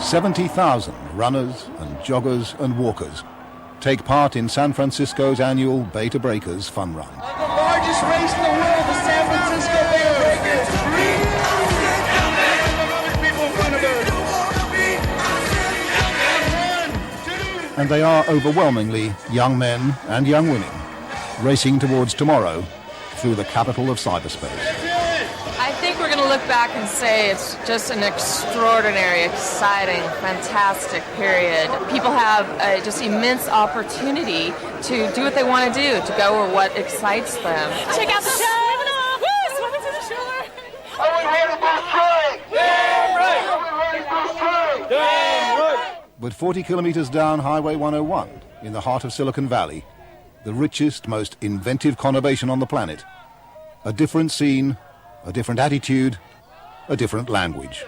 70,000 runners and joggers and walkers take part in San Francisco's annual Bay to Breakers fun run. The largest race in the world, the San Francisco Bay to Breakers. And they are overwhelmingly young men and young women racing towards tomorrow through the capital of cyberspace. I think we're going to look back and say it's just an extraordinary, exciting, fantastic period. People have just immense opportunity to do what they want to do, to go where what excites them. Check out the show! Swimming to the shore! Are we ready to strike? Damn right! Damn right! But 40 kilometers down Highway 101, in the heart of Silicon Valley, the richest, most inventive conurbation on the planet, a different scene, a different attitude, a different language.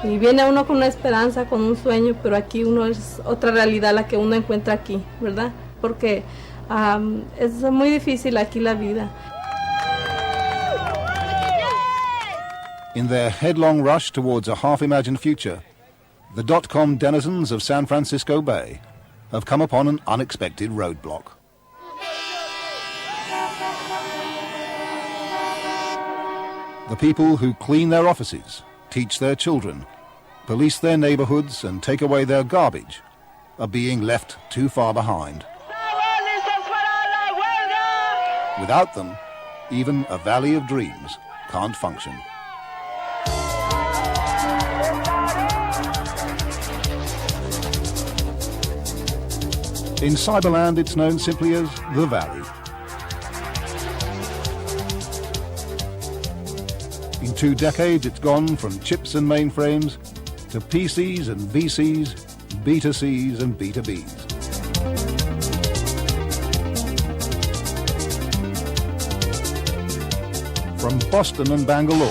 Y viene uno con una esperanza, con un sueño, pero aquí uno es otra realidad la que uno encuentra aquí, ¿verdad? Porque es muy difícil aquí la vida. In their headlong rush towards a half-imagined future, the dot-com denizens of San Francisco Bay have come upon an unexpected roadblock. The people who clean their offices, teach their children, police their neighborhoods and take away their garbage are being left too far behind. Without them, even a valley of dreams can't function. In Cyberland, it's known simply as the Valley. In 2 decades, it's gone from chips and mainframes to PCs and VCs, B2Cs and B2Bs. From Boston and Bangalore,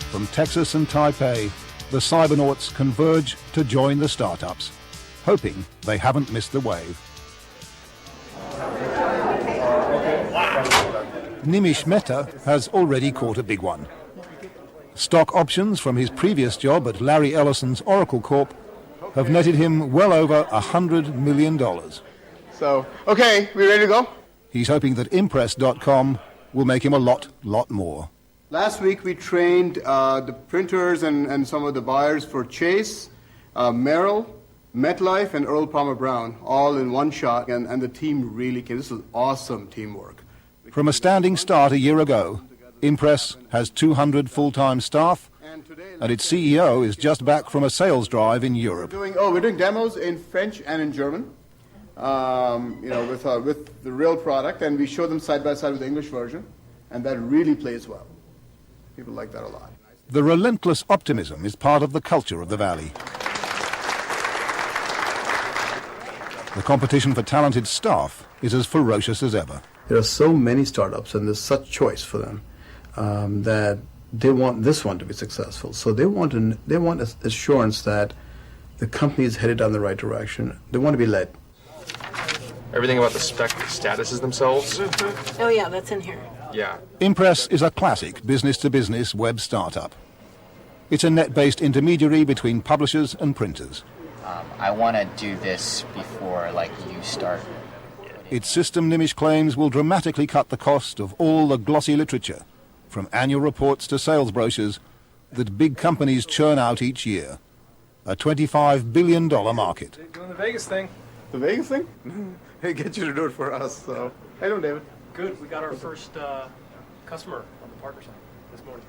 from Texas and Taipei, the cybernauts converge to join the startups, hoping they haven't missed the wave. Nimish Mehta has already caught a big one. Stock options from his previous job at Larry Ellison's Oracle Corp have netted him well over $100 million. So, okay, we ready to go? He's hoping that Impress.com will make him a lot more. Last week we trained the printers and some of the buyers for Chase, Merrill, MetLife, and Earl Palmer Brown, all in one shot, and the team really came. This was awesome teamwork. From a standing start a year ago, Impress has 200 full-time staff, and its CEO is just back from a sales drive in Europe. We're doing demos in French and in German, with the real product, and we show them side by side with the English version, and that really plays well. People like that a lot. The relentless optimism is part of the culture of the Valley. The competition for talented staff is as ferocious as ever. There are so many startups, and there's such choice for them that they want this one to be successful. So they want assurance that the company is headed down the right direction. They want to be led. Everything about the spec statuses themselves. Oh yeah, that's in here. Yeah. Impress is a classic business-to-business web startup. It's a net-based intermediary between publishers and printers. I want to do this before, you start. Its system, Nimish claims, will dramatically cut the cost of all the glossy literature, from annual reports to sales brochures, that big companies churn out each year. A $25 billion market. Doing the Vegas thing. The Vegas thing? They get you to do it for us, so. How you doing, David? Good. We got our first customer on the partner side this morning.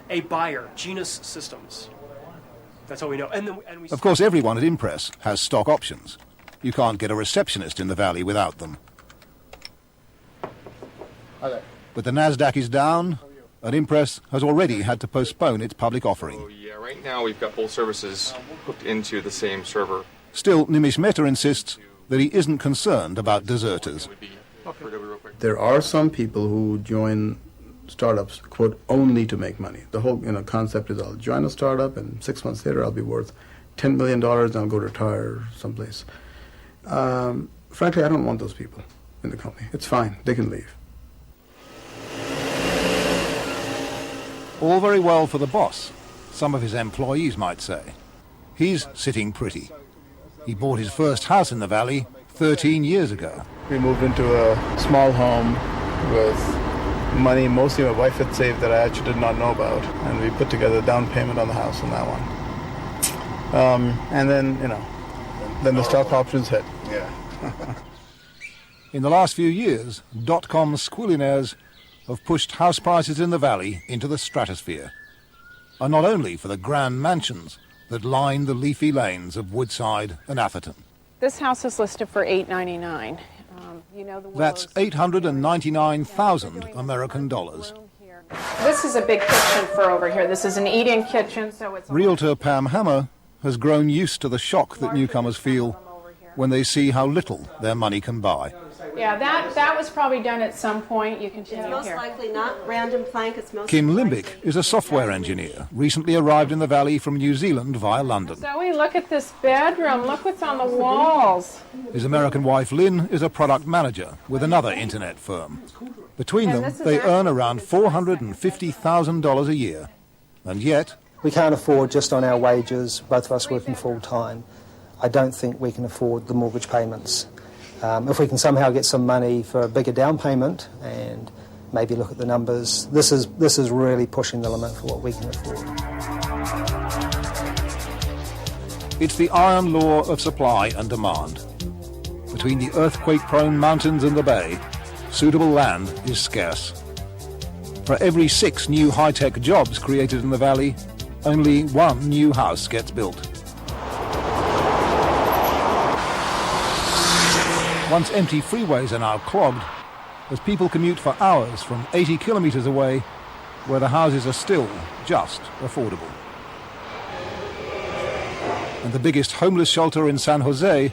A buyer, Genus Systems. That's all we know. Of course, everyone at Impress has stock options. You can't get a receptionist in the Valley without them. Hi there. But the NASDAQ is down, and Impress has already had to postpone its public offering. Oh, yeah, right now we've got both services hooked into the same server. Still, Nimish Mehta insists that he isn't concerned about deserters. There are some people who join startups, quote, only to make money. The whole concept is I'll join a startup and 6 months later I'll be worth $10 million and I'll go retire someplace. Frankly, I don't want those people in the company. It's fine. They can leave. All very well for the boss, some of his employees might say. He's sitting pretty. He bought his first house in the valley 13 years ago. We moved into a small home with money mostly my wife had saved that I actually did not know about, and we put together a down payment on the house on that one. And then, then the stock options hit. Yeah. In the last few years, dot-com squillionaires have pushed house prices in the valley into the stratosphere. And not only for the grand mansions that line the leafy lanes of Woodside and Atherton. This house is listed for $899. That's $899,000 American dollars. This is a big kitchen for over here. This is an eat-in kitchen, so it's... Realtor Pam Hammer has grown used to the shock that newcomers feel when they see how little their money can buy. Yeah, that was probably done at some point. You continue most here. Likely not random plank. It's most Kim Limbick is a software engineer, recently arrived in the valley from New Zealand via London. Zoe, look at this bedroom. Look what's on the walls. His American wife Lynn is a product manager with another internet firm. Between them, they earn around $450,000 a year. And yet... we can't afford just on our wages, both of us working full-time. I don't think we can afford the mortgage payments. If we can somehow get some money for a bigger down payment and maybe look at the numbers, this is really pushing the limit for what we can afford. It's the iron law of supply and demand. Between the earthquake-prone mountains and the bay, suitable land is scarce. For every 6 new high-tech jobs created in the valley, only 1 new house gets built. Once empty freeways are now clogged as people commute for hours from 80 kilometers away where the houses are still just affordable. And the biggest homeless shelter in San Jose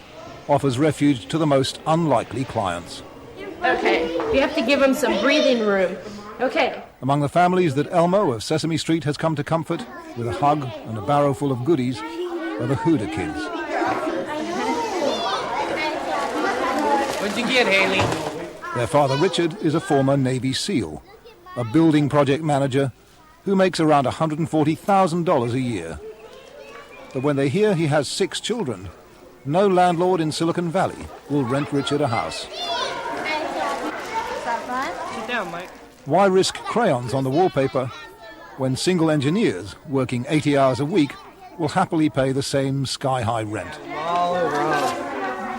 offers refuge to the most unlikely clients. Okay, we have to give them some breathing room. Okay. Among the families that Elmo of Sesame Street has come to comfort with a hug and a barrow full of goodies are the Huda kids. What'd you get, Haley? Their father, Richard, is a former Navy SEAL, a building project manager who makes around $140,000 a year. But when they hear he has 6 children, no landlord in Silicon Valley will rent Richard a house. Sit down, Mike. Why risk crayons on the wallpaper when single engineers working 80 hours a week will happily pay the same sky-high rent?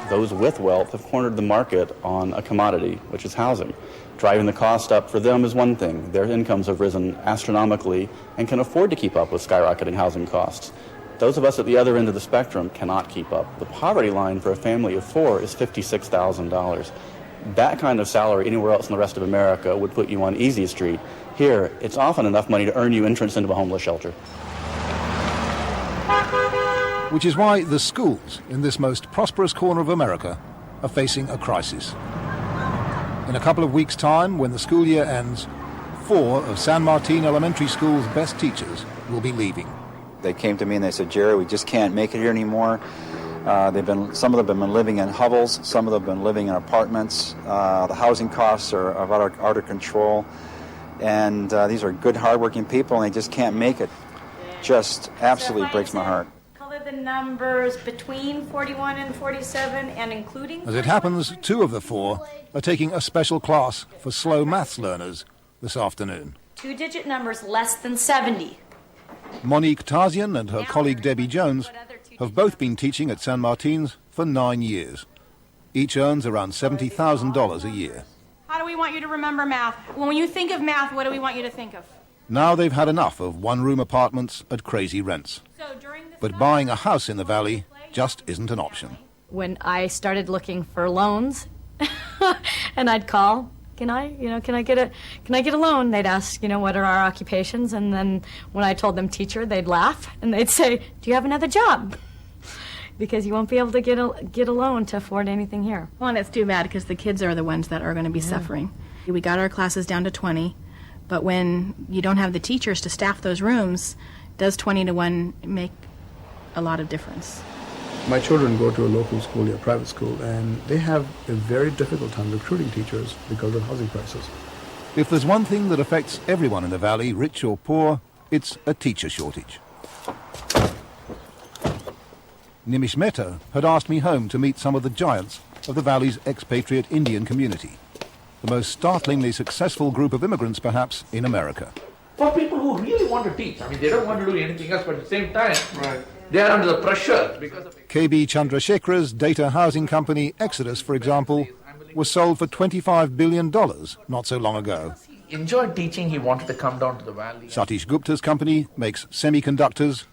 Those with wealth have cornered the market on a commodity, which is housing. Driving the cost up for them is one thing. Their incomes have risen astronomically and can afford to keep up with skyrocketing housing costs. Those of us at the other end of the spectrum cannot keep up. The poverty line for a family of 4 is $56,000. That kind of salary anywhere else in the rest of America would put you on Easy Street. Here, it's often enough money to earn you entrance into a homeless shelter. Which is why the schools in this most prosperous corner of America are facing a crisis. In a couple of weeks' time, when the school year ends, 4 of San Martin Elementary School's best teachers will be leaving. They came to me and they said, Jerry, we just can't make it here anymore. Some of them have been living in hovels, some of them have been living in apartments. The housing costs are out of control. And these are good, hardworking people, and they just can't make it. Just absolutely breaks my heart. The numbers between 41 and 47 and including... As it happens, 2 of the 4 are taking a special class for slow maths learners this afternoon. 2-digit numbers less than 70. Monique Tarzian and her colleague Debbie Jones have both been teaching at San Martin's for 9 years. Each earns around $70,000 a year. How do we want you to remember math? When you think of math, what do we want you to think of? Now they've had enough of one-room apartments at crazy rents. But buying a house in the valley just isn't an option. When I started looking for loans, and I'd call, can I get a loan? They'd ask, what are our occupations? And then when I told them teacher, they'd laugh and they'd say, do you have another job? Because you won't be able to get a loan to afford anything here. Well, and it's too bad because the kids are the ones that are going to be suffering. We got our classes down to 20, but when you don't have the teachers to staff those rooms, does 20 to 1 make a lot of difference? My children go to a local school, a private school, and they have a very difficult time recruiting teachers because of housing prices. If there's one thing that affects everyone in the valley, rich or poor, it's a teacher shortage. Nimish Mehta had asked me home to meet some of the giants of the Valley's expatriate Indian community, the most startlingly successful group of immigrants perhaps in America. For people who really want to teach, I mean, they don't want to do anything else, but at the same time, they are under the pressure because of... KB Chandrasekhara's data housing company Exodus, for example, was sold for $25 billion not so long ago. He enjoyed teaching, he wanted to come down to the valley. Satish Gupta's company makes semiconductors.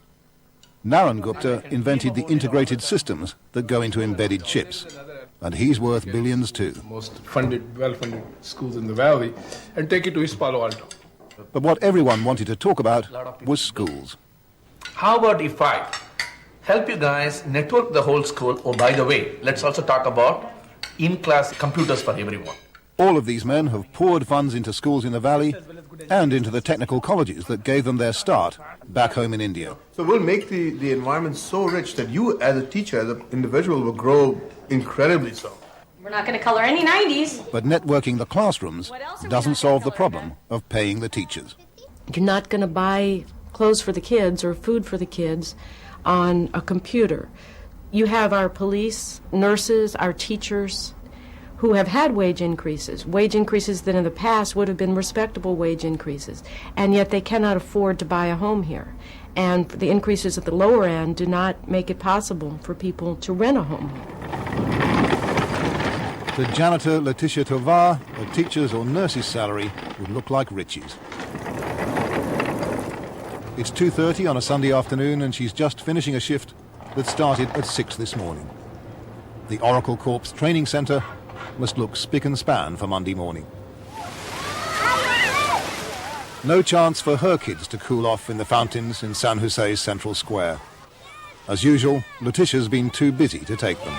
Naran Gupta invented the integrated systems that go into embedded chips, and he's worth billions too. Most funded, well-funded schools in the valley, and take it to East Palo Alto. But what everyone wanted to talk about was schools. How about if I help you guys network the whole school? Oh, by the way, let's also talk about in-class computers for everyone. All of these men have poured funds into schools in the valley and into the technical colleges that gave them their start back home in India. So we'll make the environment so rich that you as a teacher, as an individual, will grow incredibly so. We're not going to color any 90s. But networking the classrooms doesn't solve the problem of paying the teachers. You're not going to buy clothes for the kids or food for the kids on a computer. You have our police, nurses, our teachers who have had wage increases that in the past would have been respectable wage increases, and yet they cannot afford to buy a home here. And the increases at the lower end do not make it possible for people to rent a home here. To janitor Letitia Tovar, a teacher's or nurse's salary would look like riches. It's 2:30 on a Sunday afternoon and she's just finishing a shift that started at 6 this morning. The Oracle Corps Training Centre must look spick and span for Monday morning. No chance for her kids to cool off in the fountains in San Jose's Central Square. As usual, Letitia's been too busy to take them.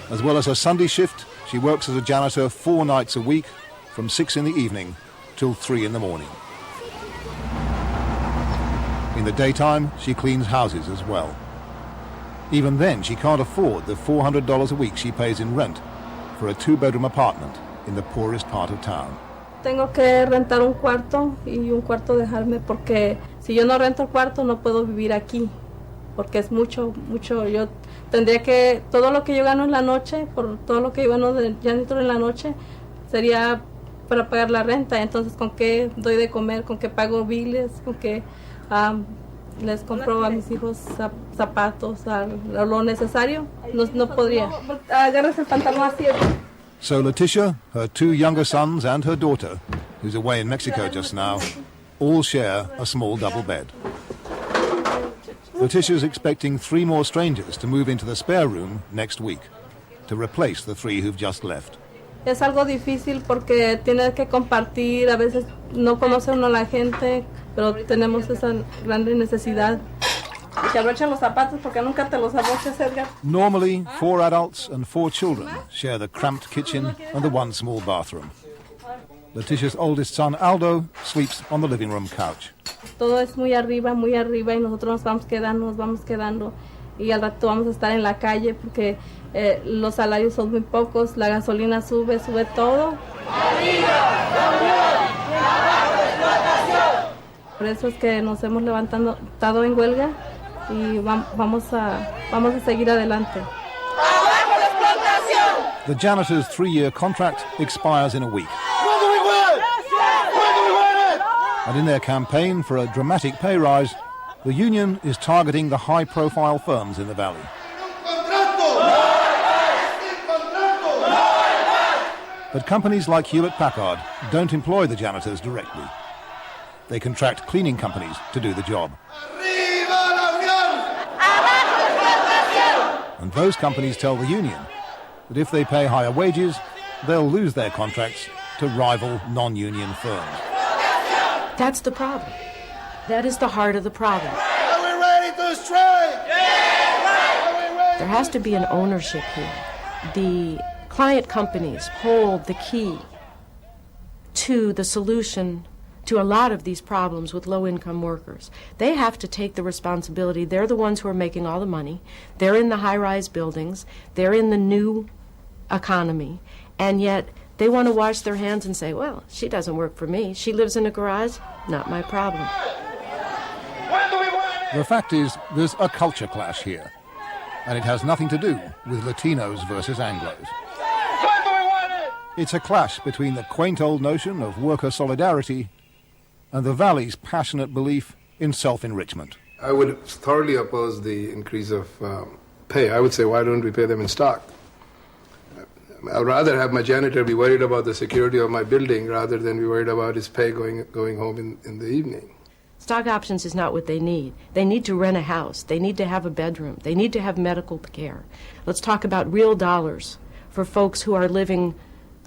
As well as her Sunday shift, she works as a janitor 4 nights a week from 6 in the evening till 3 in the morning. In the daytime, she cleans houses as well. Even then, she can't afford the $400 a week she pays in rent for a 2-bedroom apartment in the poorest part of town. Tengo que rentar un cuarto y un cuarto dejarme porque si yo no rento el cuarto no puedo vivir aquí porque es mucho. Yo tendría que, todo lo que yo gano en la noche, por todo lo que yo gano de janitor en la noche, sería para pagar la renta. Entonces, ¿con qué doy de comer? ¿Con qué pago biles? ¿Con qué les compro a mis hijos zapatos, lo necesario? No podría. Agarras el pantalón así. So Letitia, her 2 younger sons and her daughter, who's away in Mexico just now, all share a small double bed. Letitia's expecting 3 more strangers to move into the spare room next week to replace the 3 who've just left. Es algo difícil porque tienes que compartir, a veces no conoce uno a la gente, pero tenemos esa gran necesidad. Y te abrochan los zapatos porque nunca te los abrochas, Edgar. Normally, 4 adults and 4 children share the cramped kitchen and the 1 small bathroom. Letitia's oldest son, Aldo, sleeps on the living room couch. Todo es muy arriba y nosotros nos vamos quedando y al rato vamos a estar en la calle porque los salarios son muy pocos, la gasolina sube todo. Por eso es que nos hemos levantado en huelga y vamos a seguir adelante. The janitor's 3-year contract expires in a week. And in their campaign for a dramatic pay rise, the union is targeting the high-profile firms in the valley. But companies like Hewlett-Packard don't employ the janitors directly. They contract cleaning companies to do the job. And those companies tell the union that if they pay higher wages, they'll lose their contracts to rival non-union firms. That's the problem. That is the heart of the problem. Are we ready to strike? Yeah! There has to be an ownership here. The client companies hold the key to the solution to a lot of these problems with low-income workers. They have to take the responsibility. They're the ones who are making all the money. They're in the high-rise buildings. They're in the new economy. And yet they want to wash their hands and say, well, she doesn't work for me. She lives in a garage. Not my problem. When do we The fact is, there's a culture clash here, and it has nothing to do with Latinos versus Anglos. It's a clash between the quaint old notion of worker solidarity and the Valley's passionate belief in self-enrichment. I would thoroughly oppose the increase of pay. I would say, why don't we pay them in stock? I'd rather have my janitor be worried about the security of my building rather than be worried about his pay going home in the evening. Stock options is not what they need. They need to rent a house. They need to have a bedroom. They need to have medical care. Let's talk about real dollars for folks who are living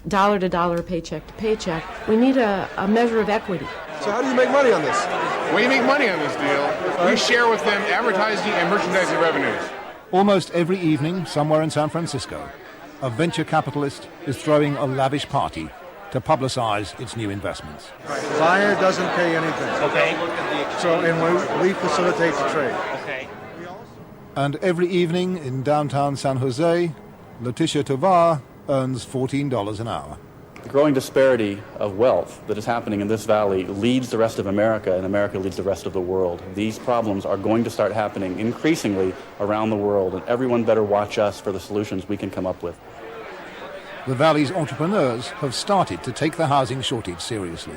dollar to dollar, paycheck to paycheck. We need a measure of equity. So how do you make money on this? We make money on this deal. We share with them advertising and merchandising revenues. Almost every evening, somewhere in San Francisco, a venture capitalist is throwing a lavish party to publicize its new investments. Buyer doesn't pay anything. Okay. So, and we facilitate the trade. Okay. And every evening in downtown San Jose, Letitia Tovar earns $14 an hour. The growing disparity of wealth that is happening in this valley leads the rest of America, and America leads the rest of the world. These problems are going to start happening increasingly around the world, and everyone better watch us for the solutions we can come up with. The Valley's entrepreneurs have started to take the housing shortage seriously.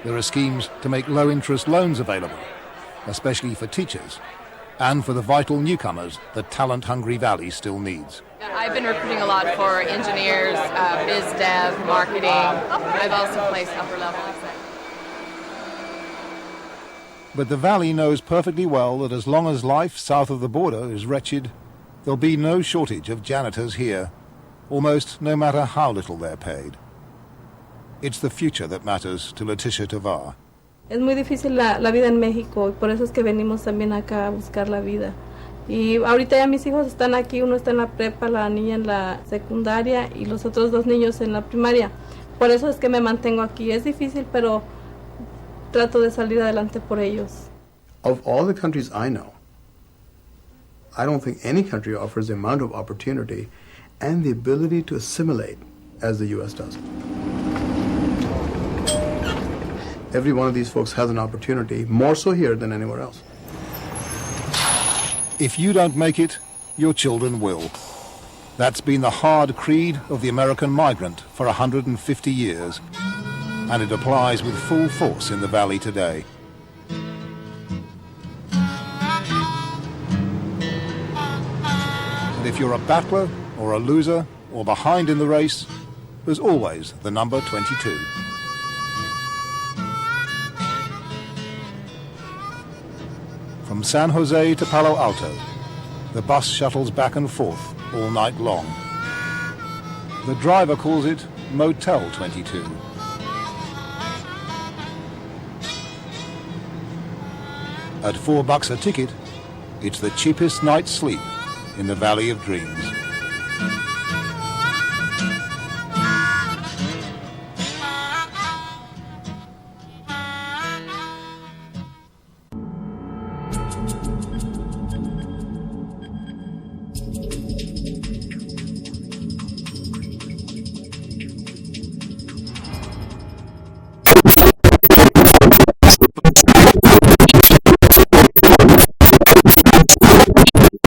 There are schemes to make low-interest loans available, especially for teachers, and for the vital newcomers that talent-hungry Valley still needs. I've been recruiting a lot for engineers, biz dev, marketing. I've also placed upper level executives. But the Valley knows perfectly well that as long as life south of the border is wretched, there'll be no shortage of janitors here, almost no matter how little they're paid. It's the future that matters to Letitia Tovar. Es muy difícil la vida en México y por eso es que venimos también acá a buscar la vida. Y ahorita ya mis hijos están aquí, uno está en la prepa, la niña en la secundaria y los otros dos niños en la primaria. Por eso es que me mantengo aquí. Es difícil, pero trato de salir adelante por ellos. Of all the countries I know, I don't think any country offers the amount of opportunity and the ability to assimilate as the U.S. does. Every one of these folks has an opportunity, more so here than anywhere else. If you don't make it, your children will. That's been the hard creed of the American migrant for 150 years, and it applies with full force in the Valley today. And if you're a battler or a loser or behind in the race, there's always the number 22. From San Jose to Palo Alto, the bus shuttles back and forth all night long. The driver calls it Motel 22. At $4 a ticket, it's the cheapest night's sleep in the Valley of Dreams.